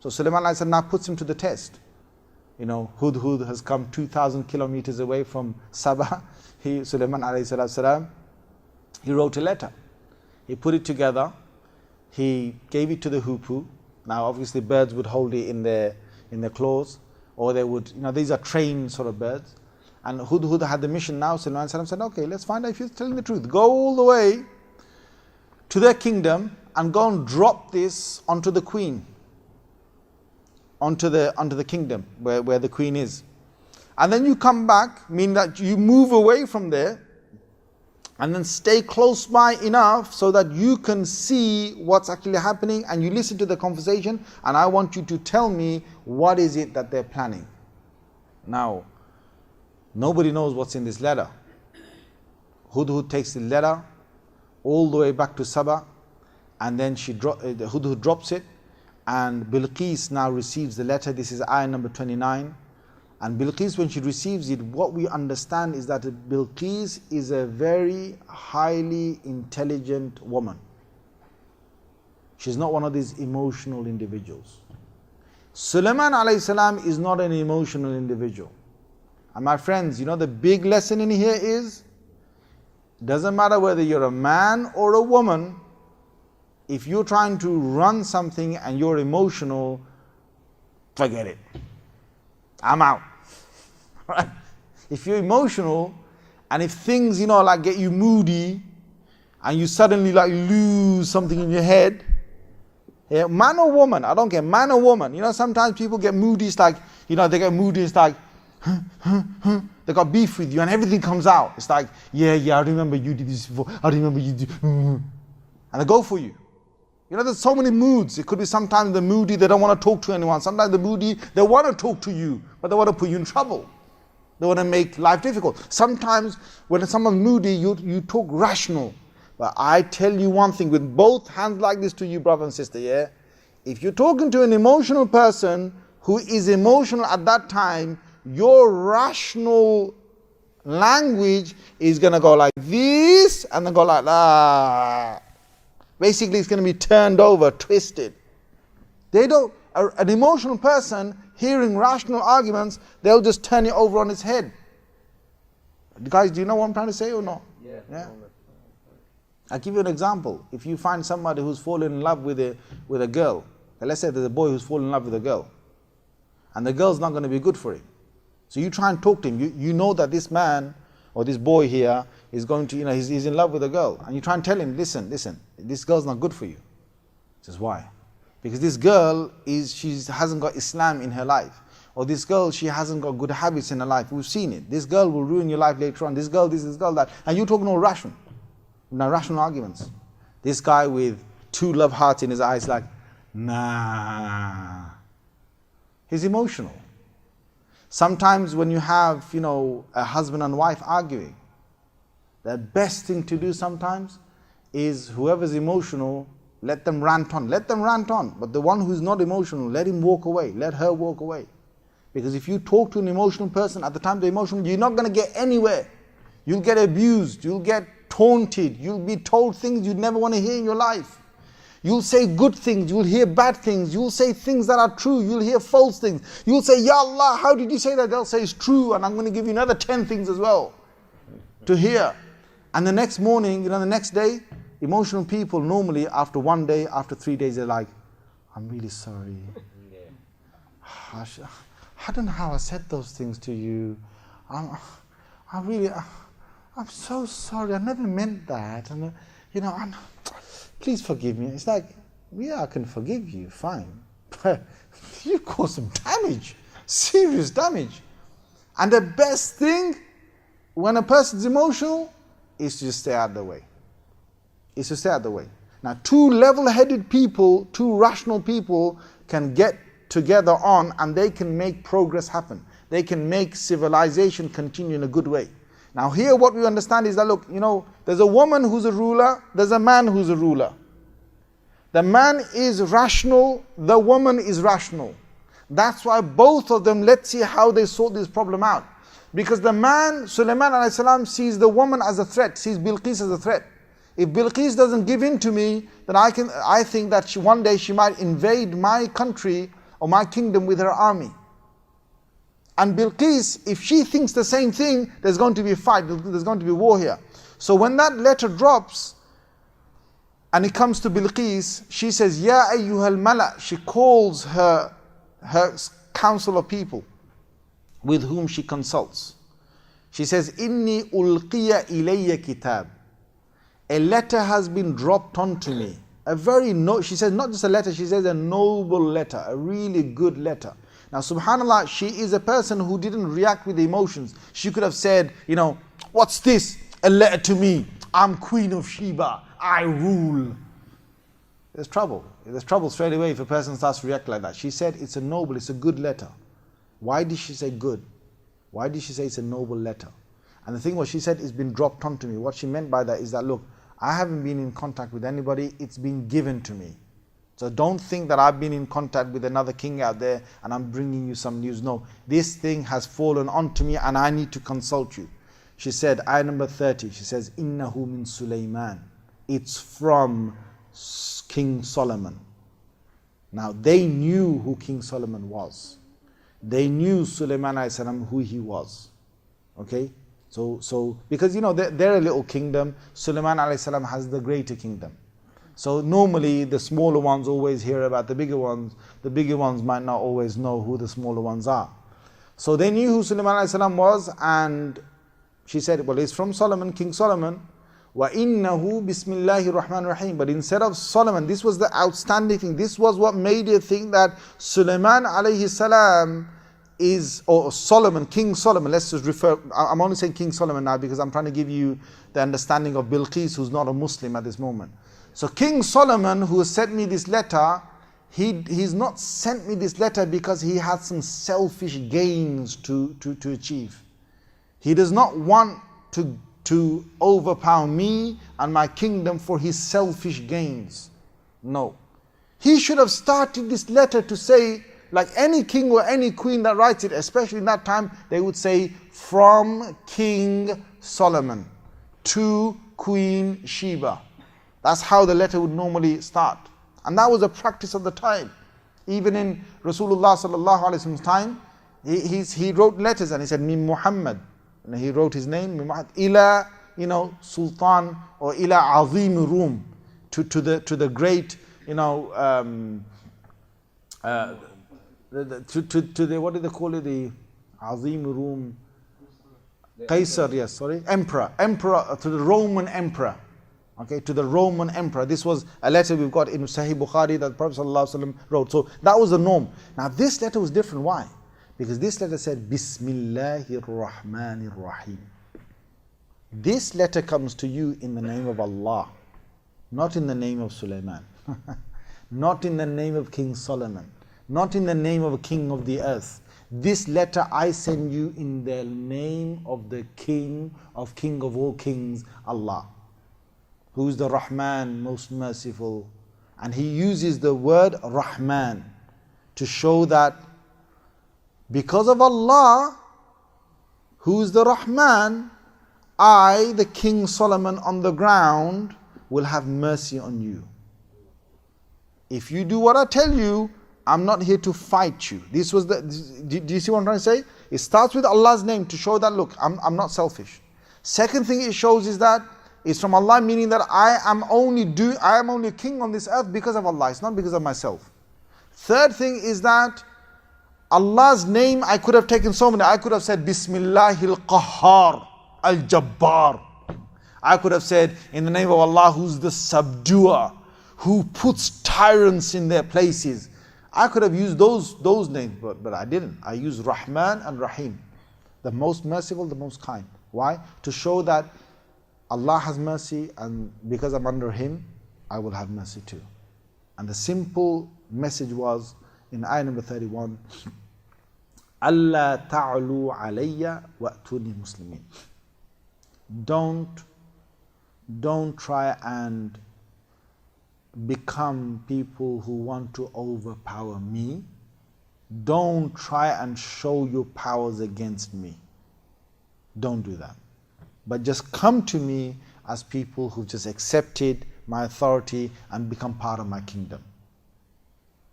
So Sulaiman alayhi salam now puts him to the test. You know, Hudhud has come 2,000 kilometers away from Sabah. Sulaiman alayhi salam, he wrote a letter. He put it together. He gave it to the hoopoe. Now obviously birds would hold it in their claws, or they would, you know, these are trained sort of birds. And Hudhud had the mission now. Sulaiman said, okay, let's find out if he's telling the truth. Go all the way to their kingdom and go and drop this onto the queen, onto the kingdom where the queen is. And then you come back, meaning that you move away from there, and then stay close by enough so that you can see what's actually happening, and you listen to the conversation, and I want you to tell me what is it that they're planning. Now, nobody knows what's in this letter. Hudhud takes the letter all the way back to Sabah, and then Hudhud drops it, and Bilqis now receives the letter. This is ayah number 29. And Bilqis, when she receives it, what we understand is that Bilqis is a very highly intelligent woman. She's not one of these emotional individuals. Sulaiman alayhi salam is not an emotional individual. And my friends, you know the big lesson in here is, doesn't matter whether you're a man or a woman, if you're trying to run something and you're emotional, forget it. I'm out. Right? If you're emotional, and if things, you know, like get you moody, and you suddenly like lose something in your head, yeah, man or woman, I don't care, man or woman, you know, sometimes people get moody, it's like, you know, they get moody, it's like, they got beef with you, and everything comes out. It's like, yeah, I remember you did this before, I remember you did, and they go for you. You know, there's so many moods. It could be sometimes the moody, they don't want to talk to anyone. Sometimes the moody, they want to talk to you, but they want to put you in trouble. They want to make life difficult. Sometimes when someone's moody, you talk rational. But I tell you one thing, with both hands like this to you, brother and sister, yeah? If you're talking to an emotional person who is emotional at that time, your rational language is going to go like this, and then go like that. Basically, it's going to be turned over, twisted. An emotional person hearing rational arguments, they'll just turn it over on its head. Guys, do you know what I'm trying to say or not? Yeah. I'll give you an example. If you find somebody who's fallen in love with a girl, let's say there's a boy who's fallen in love with a girl, and the girl's not going to be good for him. So you try and talk to him. You know that this man or this boy here is going to, you know, he's in love with a girl. And you try and tell him, listen, this girl's not good for you. He says, why? Because this girl, she hasn't got Islam in her life. Or this girl, she hasn't got good habits in her life. We've seen it. This girl will ruin your life later on. This girl, this girl, that. And you're talking all rational arguments. This guy with 2 love hearts in his eyes like, nah. He's emotional. Sometimes when you have, you know, a husband and wife arguing, the best thing to do sometimes is whoever's emotional, let them rant on. Let them rant on. But the one who's not emotional, let him walk away. Let her walk away. Because if you talk to an emotional person at the time they're emotional, you're not going to get anywhere. You'll get abused. You'll get taunted. You'll be told things you'd never want to hear in your life. You'll say good things. You'll hear bad things. You'll say things that are true. You'll hear false things. You'll say, Ya Allah, how did you say that? They'll say it's true, and I'm going to give you another 10 things as well to hear. And the next morning, you know, the next day, emotional people normally after 1 day, after 3 days, they're like, I'm really sorry. I don't know how I said those things to you. I'm so sorry. I never meant that. And you know, please forgive me. It's like, yeah, I can forgive you, fine. But you caused some damage, serious damage. And the best thing when a person's emotional is to just stay out of the way. Is to stay out of the way. Now, 2 level-headed people, 2 rational people can get together on, and they can make progress happen. They can make civilization continue in a good way. Now here what we understand is that, look, you know, there's a woman who's a ruler, there's a man who's a ruler. The man is rational, the woman is rational. That's why both of them, let's see how they sort this problem out. Because the man, Sulaiman alayhi salam, sees the woman as a threat, sees Bilqis as a threat. If Bilqis doesn't give in to me, then I think that one day she might invade my country, or my kingdom with her army. And Bilqis, if she thinks the same thing, there's going to be a fight, there's going to be war here. So when that letter drops, and it comes to Bilqis, she says, Ya ayyuhal mala. She calls her council of people with whom she consults. She says, Inni ulqiya ilayya kitab. A letter has been dropped onto me. She says not just a letter, she says a noble letter, a really good letter. Now subhanAllah, she is a person who didn't react with emotions. She could have said, what's this? A letter to me. I'm Queen of Sheeba. I rule. There's trouble. There's trouble straight away if a person starts to react like that. She said it's a noble, it's a good letter. Why did she say good? Why did she say it's a noble letter? And the thing was, she said it's been dropped onto me. What she meant by that is that, look, I haven't been in contact with anybody, it's been given to me. So don't think that I've been in contact with another king out there and I'm bringing you some news. No, this thing has fallen onto me and I need to consult you. She said, ayah number 30, she says, Innahu min Sulaiman. It's from King Solomon. Now they knew who King Solomon was. They knew Sulaiman alayhi salam, who he was. Okay? So because they're a little kingdom, Sulaiman alayhi salam has the greater kingdom. So normally the smaller ones always hear about the bigger ones. The bigger ones might not always know who the smaller ones are. So they knew who Sulaiman alayhi salam was, and she said, well, it's from Solomon, King Solomon. Wa innahu bismillahir rahmanir rahim. But instead of Solomon, this was the outstanding thing. This was what made you think that Sulaiman alayhi salam is, or Solomon, King Solomon, let's just refer, I'm only saying King Solomon now because I'm trying to give you the understanding of Bilqis, who's not a Muslim at this moment. So King Solomon, who sent me this letter, he's not sent me this letter because he had some selfish gains to achieve. He does not want to overpower me and my kingdom for his selfish gains. No. He should have started this letter to say, like any king or any queen that writes it, especially in that time, they would say, from King Solomon to Queen Sheeba. That's how the letter would normally start. And that was a practice of the time. Even in Rasulullah sallallahu alaihi wasallam's time, he wrote letters and he said, Min Muhammad. And he wrote his name, Min Muhammad, ila, Sultan, or ila Azim Rum, to the great, to the, what do they call it, the Azim Rum, Caesar, yes, sorry, emperor, to the Roman emperor. Okay, to the Roman emperor. This was a letter we've got in Sahih Bukhari that the Prophet ﷺ wrote. So that was the norm. Now this letter was different. Why? Because this letter said, Bismillahir Rahmanir Rahim. This letter comes to you in the name of Allah, not in the name of Sulaiman, not in the name of King Solomon, not in the name of a king of the earth. This letter I send you in the name of the king of all kings, Allah, who is the Rahman, most merciful. And he uses the word Rahman to show that because of Allah, who is the Rahman, I, the King Solomon on the ground, will have mercy on you. If you do what I tell you, I'm not here to fight you. This was do you see what I'm trying to say? It starts with Allah's name to show that, look, I'm not selfish. Second thing it shows is that it's from Allah, meaning that I am only a king on this earth because of Allah. It's not because of myself. Third thing is that Allah's name, I could have taken so many. I could have said Bismillahil Qahhar Al-Jabbar. I could have said in the name of Allah, who's the subduer, who puts tyrants in their places. I could have used those names, but I didn't. I used Rahman and Rahim, the most merciful, the most kind. Why? To show that Allah has mercy, and because I'm under Him, I will have mercy too. And the simple message was in ayah number 31, Allah ta'alu alayya wa'tuni muslimin. Don't try and become people who want to overpower me. Don't try and show your powers against me. Don't do that. But just come to me as people who've just accepted my authority and become part of my kingdom.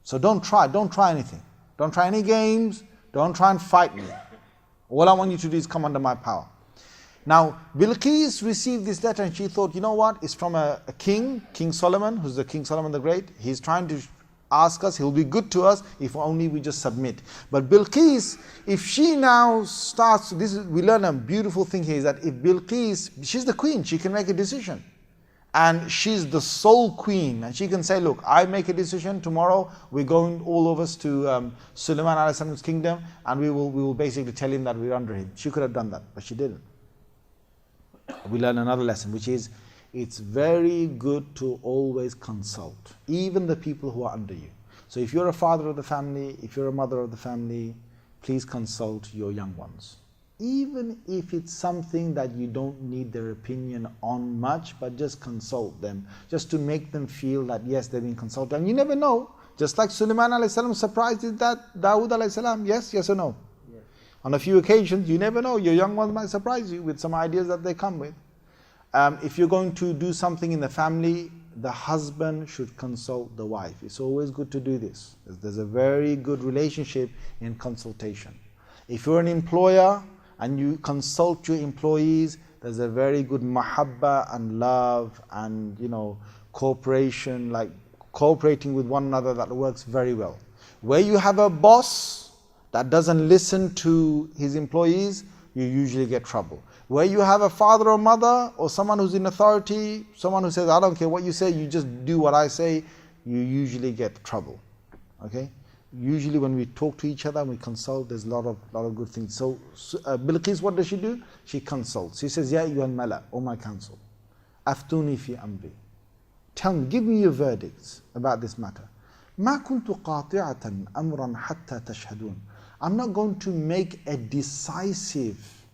So don't try anything. Don't try any games. Don't try and fight me. All I want you to do is come under my power. Now, Bilqis received this letter and she thought, you know what? It's from a king, King Solomon, who's the King Solomon the Great. He's trying to ask us, he'll be good to us if only we just submit. But Bilqis, if she now starts, we learn a beautiful thing here, is that if Bilqis, she's the queen, she can make a decision. And she's the sole queen. And she can say, look, I make a decision, tomorrow we're going all of us to Sulaiman Alayhi's kingdom, and we will basically tell him that we're under him. She could have done that, but she didn't. We learn another lesson, which is, it's very good to always consult, even the people who are under you. So if you're a father of the family, if you're a mother of the family, please consult your young ones. Even if it's something that you don't need their opinion on much, but just consult them, just to make them feel that yes, they've been consulted. And you never know, just like Sulaiman alayhi salam surprised that Dawood alayhi salam, yes or no? Yes. On a few occasions, you never know, your young ones might surprise you with some ideas that they come with. If you're going to do something in the family, the husband should consult the wife. It's always good to do this. There's a very good relationship in consultation. If you're an employer and you consult your employees, there's a very good mahabba and love and cooperation, like cooperating with one another, that works very well. Where you have a boss that doesn't listen to his employees, you usually get trouble. Where you have a father or mother or someone who's in authority, someone who says, I don't care what you say, you just do what I say, you usually get trouble. Okay? Usually when we talk to each other and we consult, there's a lot of good things. So Bilqis, what does she do? She consults. She says, Ya ayyuhal mala, O my council, aftuni fi amri. Tell me, give me your verdicts about this matter. Ma kuntu qati'atan amran hatta tashhadun. I'm not going to make a decisive,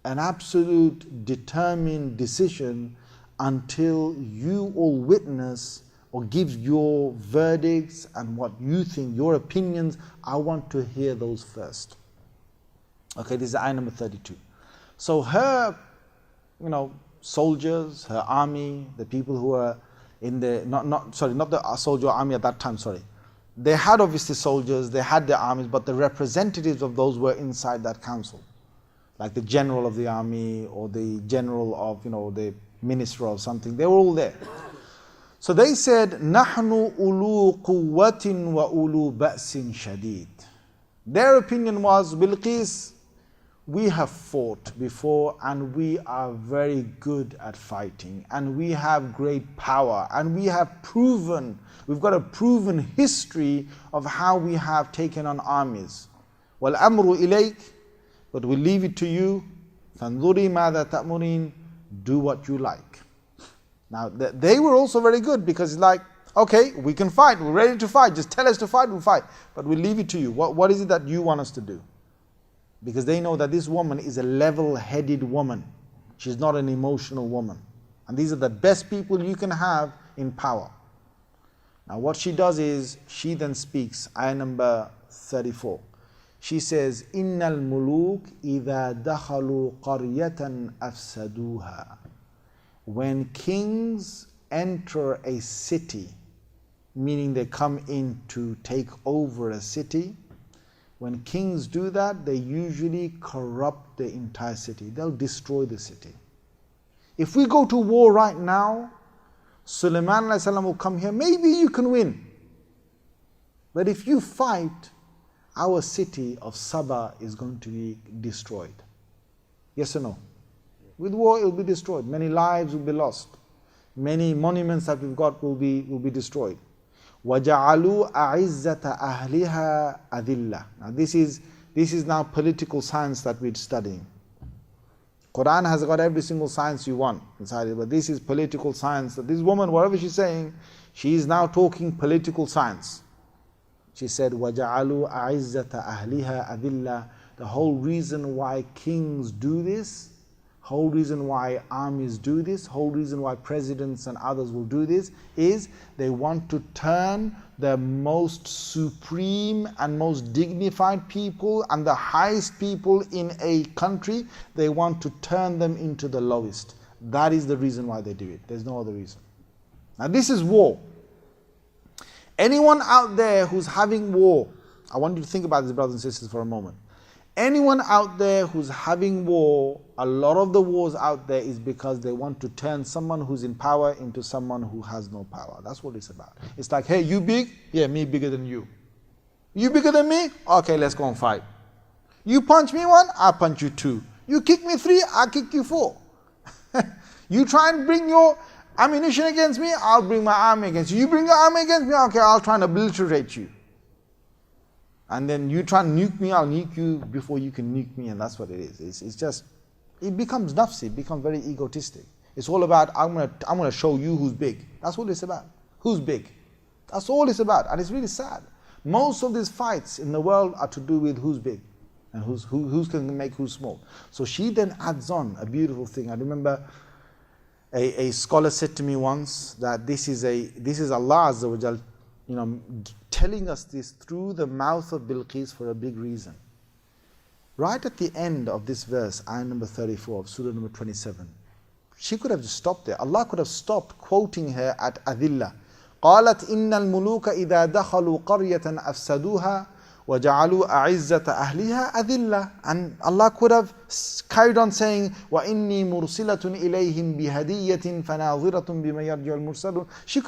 an absolute determined decision until you all witness or give your verdicts and what you think, your opinions. I want to hear those first. Okay, this is ayah number 32. So her, soldiers, her army, the people who are in the, not the soldier army at that time, sorry. They had obviously soldiers, they had their armies, but the representatives of those were inside that council. Like the general of the army or the general of, the minister or something, they were all there. So they said, نَحْنُ أُولُو قُوَّةٍ وَأُولُو بَأْسٍ شَدِيدٍ. Their opinion was, Bilqis, we have fought before and we are very good at fighting and we have great power and we have proven, we've got a proven history of how we have taken on armies. وَالْأَمْرُ إِلَيْكَ, but we leave it to you. فَانْظُرِي مَاذَا تَأْمُرِينَ, do what you like. Now they were also very good, because it's like, okay, we can fight, we're ready to fight, just tell us to fight, we'll fight. But we'll leave it to you. What is it that you want us to do? Because they know that this woman is a level-headed woman. She's not an emotional woman. And these are the best people you can have in power. Now what she does is, she then speaks, ayah number 34. She says, إِنَّ الْمُلُوكِ إِذَا دَخَلُوا قَرْيَةً أَفْسَدُوهَا. When kings enter a city, meaning they come in to take over a city, when kings do that, they usually corrupt the entire city. They'll destroy the city. If we go to war right now, Sulaiman alayhi salam will come here, maybe you can win. But if you fight, our city of Saba is going to be destroyed. Yes or no? With war, it will be destroyed. Many lives will be lost. Many monuments that we've got will be destroyed. وَجَعَلُوا أَعِزَّةَ أَهْلِهَا أَذِلَّةً. Now this is now political science that we're studying. Quran has got every single science you want inside it, but this is political science. That this woman, whatever she's saying, she is now talking political science. She said, وَجَعَلُوا أَعِزَّةَ أَهْلِهَا أَذِلَّةً. The whole reason why kings do this, whole reason why armies do this, whole reason why presidents and others will do this, is they want to turn the most supreme and most dignified people and the highest people in a country, they want to turn them into the lowest. That is the reason why they do it. There's no other reason. Now this is war. Anyone out there who's having war, I want you to think about this, brothers and sisters, for a moment. Anyone out there who's having war, a lot of the wars out there is because they want to turn someone who's in power into someone who has no power. That's what it's about. It's like, hey, you big? Yeah, me bigger than you. You bigger than me? Okay, let's go and fight. You punch me one, I punch you two. You kick me three, I kick you four. You try and bring your ammunition against me, I'll bring my army against you. You bring your army against me, okay, I'll try and obliterate you. And then you try and nuke me, I'll nuke you before you can nuke me, and that's what it is. It's just, it becomes nafsi, it becomes very egotistic. It's all about, I'm gonna show you who's big. That's what it's about. Who's big? That's all it's about, and it's really sad. Most of these fights in the world are to do with who's big and who's going make who's small. So she then adds on a beautiful thing. I remember a scholar said to me once that this is Allah Azza wa Jal, telling us this through the mouth of Bilqis for a big reason. Right at the end of this verse, ayah number 34 of surah number 27, she could have just stopped there. Allah could have stopped quoting her at adillah. قالت إن الملوك إذا دخلوا قرية أفسدوها وَجَعَلُوا أَعِزَّةَ أَهْلِهَا أَذِلَّةً. And Allah could have carried on saying, وَإِنِّي مُرْسِلَةٌ إِلَيْهِمْ بِهَدِيَّةٍ فَنَاظِرَةٌ بِمَا يَرْجِعُ الْمُرْسَلُونَ. She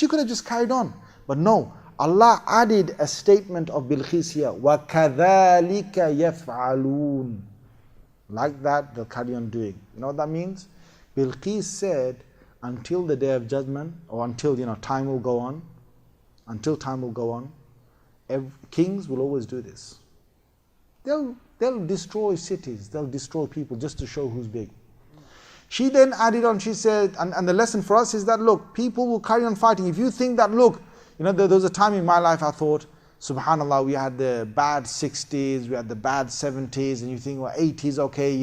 could have just carried on. But no, Allah added a statement of Bilqis here, وَكَذَلِكَ يَفْعَلُونَ. Like that, they'll carry on doing. You know what that means? Bilqis said, until the day of judgment, or until time will go on, kings will always do this. They'll destroy cities, they'll destroy people just to show who's big. She then added on, she said, and the lesson for us is that, look, people will carry on fighting. If you think that, look, there was a time in my life I thought, subhanAllah, we had the bad 60s, we had the bad 70s, and you think, well, 80s, okay,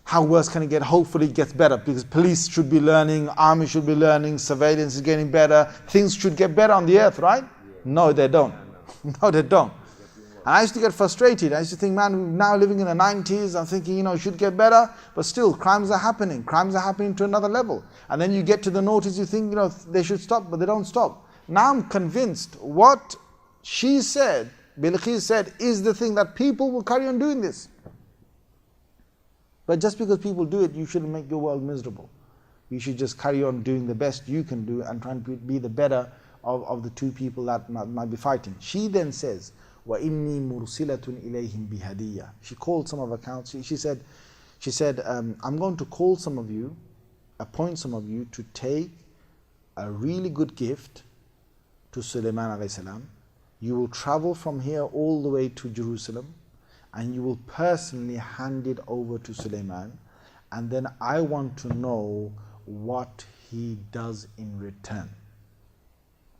how worse can it get? Hopefully it gets better, because police should be learning, army should be learning, surveillance is getting better, things should get better on the earth, right? No, they don't. No, they don't. And I used to get frustrated. I used to think, man, we're now living in the 90s. I'm thinking, it should get better. But still, crimes are happening. Crimes are happening to another level. And then you get to the noughties, you think, they should stop, but they don't stop. Now I'm convinced what she said, Bilqis said, is the thing that people will carry on doing this. But just because people do it, you shouldn't make your world miserable. You should just carry on doing the best you can do and try and be the better of the two people that might be fighting. She then says, وَإِنِّي مُرْسِلَةٌ إِلَيْهِمْ بِهَدِيَّةٍ. She called some of her accounts. She said, I'm going to call some of you, appoint some of you to take a really good gift to Sulaiman alayhi salam. You will travel from here all the way to Jerusalem, and you will personally hand it over to Sulaiman, and then I want to know what he does in return.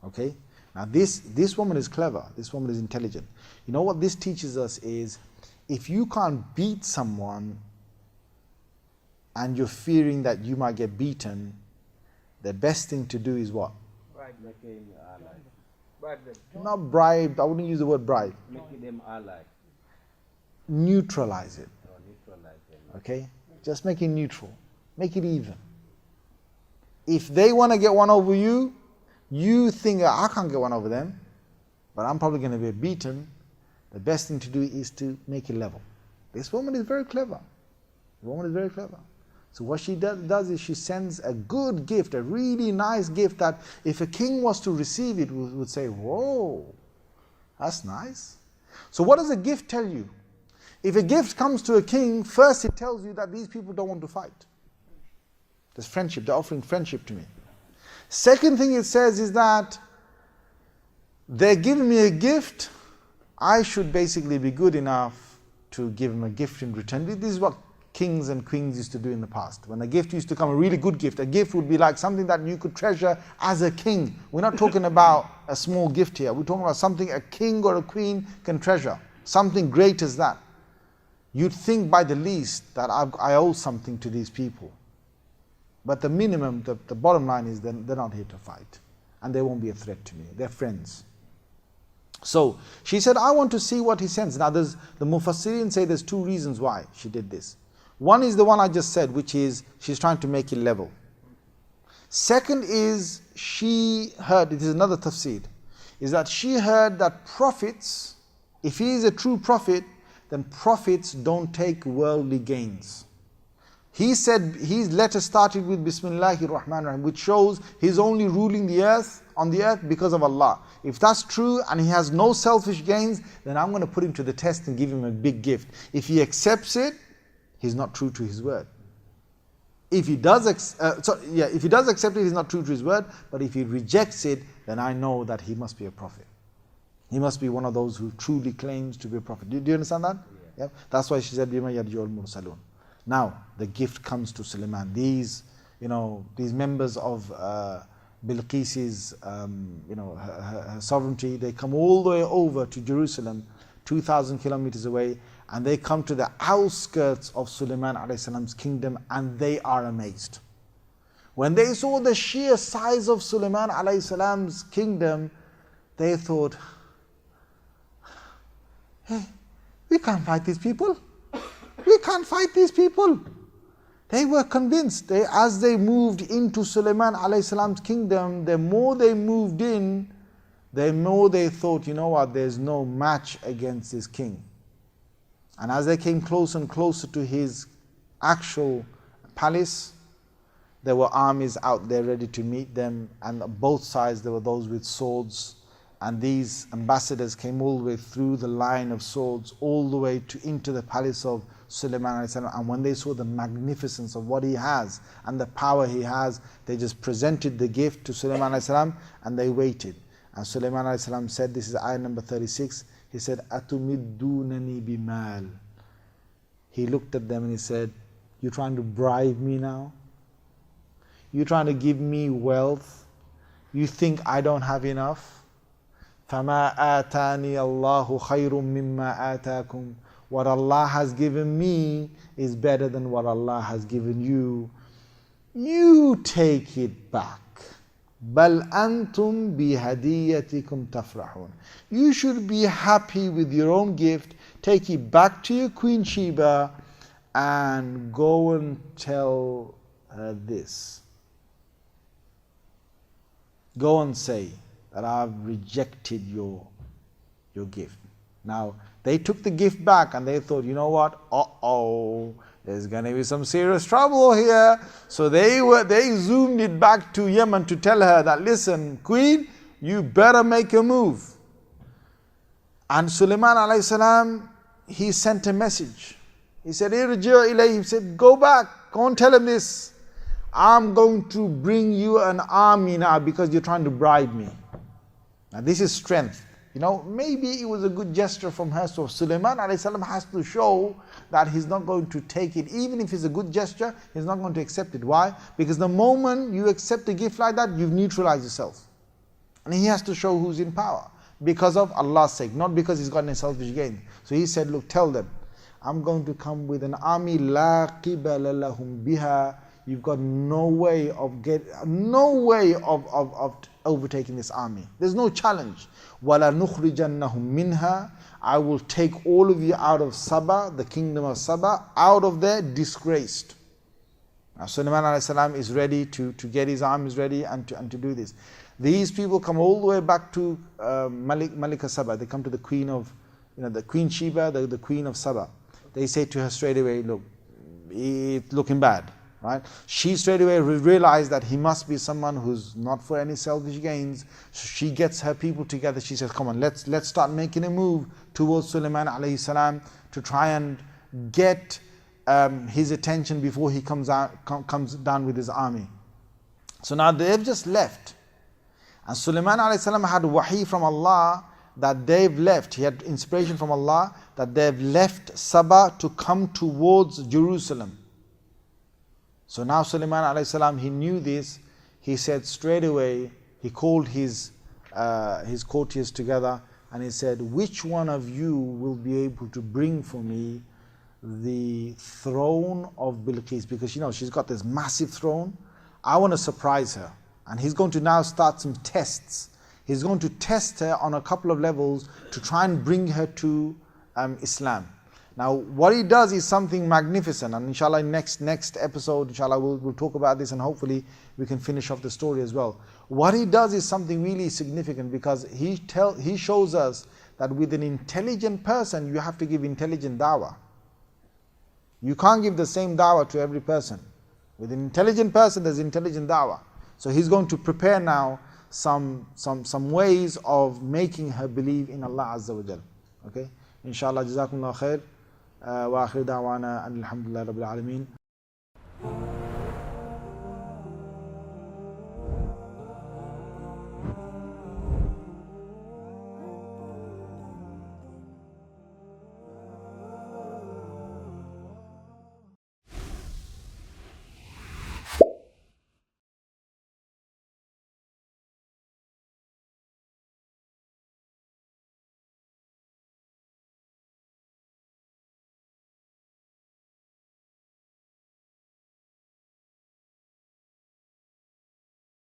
Okay? Now this woman is clever, this woman is intelligent. You know what this teaches us is, if you can't beat someone and you're fearing that you might get beaten, the best thing to do is what? Bribe them. Not bribe, I wouldn't use the word bribe. Making them ally. Neutralize it. Neutralize them. Okay? Just make it neutral. Make it even. If they want to get one over you, you think, I can't get one over them, but I'm probably going to be beaten. The best thing to do is to make it level. This woman is very clever. The woman is very clever. So what she does is she sends a good gift, a really nice gift that if a king was to receive it, would say, whoa, that's nice. So what does a gift tell you? If a gift comes to a king, first it tells you that these people don't want to fight. There's friendship, they're offering friendship to me. Second thing it says is that they're giving me a gift, I should basically be good enough to give them a gift in return. This is what kings and queens used to do in the past. When a gift used to come, a really good gift, a gift would be like something that you could treasure as a king. We're not talking about a small gift here. We're talking about something a king or a queen can treasure. Something great as that. You'd think by the least that I owe something to these people. But the minimum, the bottom line is they're not here to fight. And they won't be a threat to me. They're friends. So she said, I want to see what he sends. Now the Mufassirin say there's two reasons why she did this. One is the one I just said, which is she's trying to make it level. Second is she heard, it is another tafsir, is that she heard that prophets If he is a true prophet, then prophets don't take worldly gains. He said his letter started with Bismillahir Rahmanir Rahim, which shows he's only ruling the earth on the earth because of Allah. If that's true and he has no selfish gains, then I'm going to put him to the test and give him a big gift. If he accepts it, he's not true to his word. If he does if he does accept it, he's not true to his word. But if he rejects it, then I know that he must be a prophet. He must be one of those who truly claims to be a prophet. Do you understand that? Yeah. That's why she said, "Bima yarji'ul mursalun." Now the gift comes to Sulaiman. These members of Bilqis's, her sovereignty, they come all the way over to Jerusalem, 2,000 kilometers away, and they come to the outskirts of Sulaiman alayhi salam's kingdom, and they are amazed. When they saw the sheer size of Sulaiman alayhi salam's kingdom, they thought, hey, we can't fight these people. We can't fight these people. They were convinced. As they moved into Sulaiman alayhi salam's kingdom, the more they moved in, the more they thought, you know what, there's no match against this king. And as they came closer and closer to his actual palace, there were armies out there ready to meet them, and on both sides there were those with swords, and these ambassadors came all the way through the line of swords, all the way into the palace of Sulaiman alayhi salam. And when they saw the magnificence of what he has and the power he has, they just presented the gift to Sulaiman alayhi salam, and they waited. And Sulaiman alayhi salam said, this is ayah number 36, he said, "Atumiddunani bimal." He looked at them and he said, "You trying to bribe me now? You trying to give me wealth? You think I don't have enough? فَمَا آتَانِي اللَّهُ خَيْرٌ مِمَّا آتَاكُمْ." What Allah has given me is better than what Allah has given you. You take it back. بَلْ أَنْتُمْ بِهَدِيَّتِكُمْ تَفْرَحُونَ. You should be happy with your own gift. Take it back to your Queen Sheeba and go and tell her this. Go and say that I've rejected your gift. Now, they took the gift back and they thought, you know what? There's going to be some serious trouble here. So they zoomed it back to Yemen to tell her that, listen, Queen, you better make a move. And Sulaiman alayhi salam, he sent a message. He said, "Irji' ilayhi." He said, go back, go and tell him this. I'm going to bring you an army now because you're trying to bribe me. Now this is strength. Maybe it was a good gesture from her. So Sulaiman alayhi salam has to show that he's not going to take it. Even if it's a good gesture, he's not going to accept it. Why? Because the moment you accept a gift like that, you've neutralized yourself. And he has to show who's in power. Because of Allah's sake, not because he's got any selfish gain. So he said, look, tell them, I'm going to come with an army, la qibala lahum biha. You've got no way of overtaking this army. There's no challenge. وَلَا نُخْرِجَنَّهُمْ مِنْهَا. I will take all of you out of Saba, the kingdom of Saba, out of there disgraced. Now Sulaiman alayhi salam is ready to get his armies ready and to do this. These people come all the way back to Malika Saba. They come to the queen of, the Queen Sheeba, the queen of Saba. They say to her straight away, look, it's looking bad. Right? She straight away realized that he must be someone who's not for any selfish gains. So she gets her people together. She says, come on, let's start making a move towards Sulaiman alayhi salam to try and get his attention before he comes down with his army. So now they've just left. And Sulaiman alayhi salam had wahi from Allah that they've left. He had inspiration from Allah that they've left Saba to come towards Jerusalem. So now Sulaiman alayhi salam, he knew this. He said straight away, he called his courtiers together and he said, which one of you will be able to bring for me the throne of Bilqis? Because she's got this massive throne. I want to surprise her. And he's going to now start some tests. He's going to test her on a couple of levels to try and bring her to Islam. Now, what he does is something magnificent, and inshallah, next episode, inshallah, we'll talk about this, and hopefully we can finish off the story as well. What he does is something really significant, because he shows us that with an intelligent person, you have to give intelligent da'wah. You can't give the same da'wah to every person. With an intelligent person, there's intelligent da'wah. So he's going to prepare now some ways of making her believe in Allah Azza wa Jal. Okay? Inshallah, jazakumullah khair. Wa akhir da'wana alhamdulillah rabbil alameen.